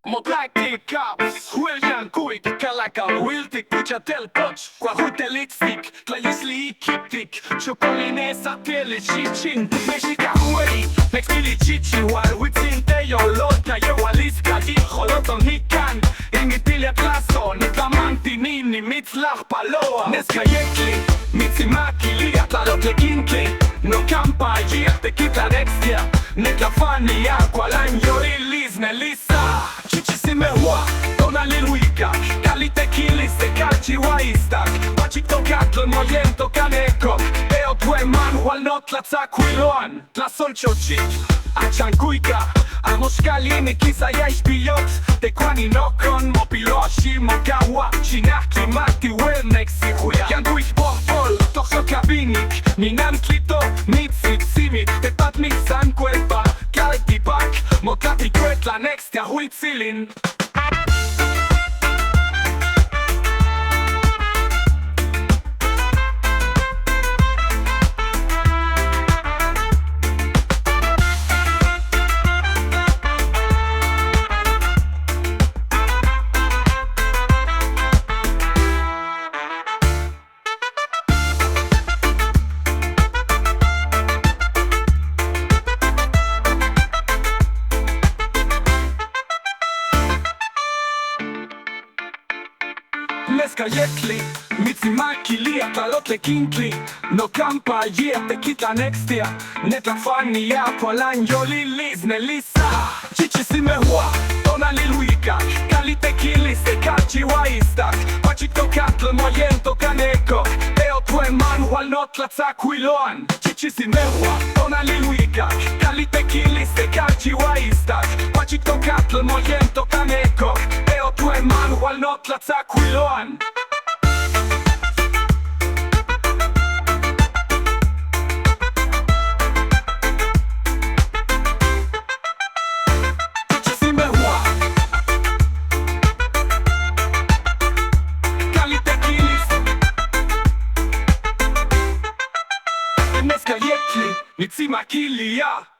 Modrajtika, hueljan kuik, kalaka wiltik, puchatel poch, kwahutelit fik, tlayisli ikiptik, chokolinesa tele chichin, mexika hueli, mexili chichi, walwitzin teyo lota, yewaliska, hijoloton hikan, ingitilia klaso, nitamanti nini, mitzlach paloa, neskayekli, mitzimakili, atlalot lekinkli, no campa, te quita dextia, netlafania, kwalan yorilis, nelisa. Mehua, dona liluica, calite chili se calci waistak, pacito gatlon moliento caneco, eo tue man walnot la tzakuiloan, la solchocit, achankuika, amoshkalini kisa yaish pilot, te kwani nokon mopiloshi mokawa, chinaki mati welnek sihuya, yanduich bohol, toxo kabinik, minan klito, mitzit simit, te patnik san cuerpa, kaleti bak, mokati kwet la next ya huitzilin. Neskayekli, mitzimakili, atlalot lekinkli, no campa, te quita nextia, netlafania, polan yolilis, nelisa, chichisimehua, dona liluica, calite kilis, te calci waistak, pachito catl, moliento caneco, eo tue man, walnot la tzakuiloan, chichisimehua, dona liluica, calite kilis, te calci waistak, pachito catl, moliento caneco, eo tue man, walnot la tzakuiloan. Neskayekli, mitzimakilia.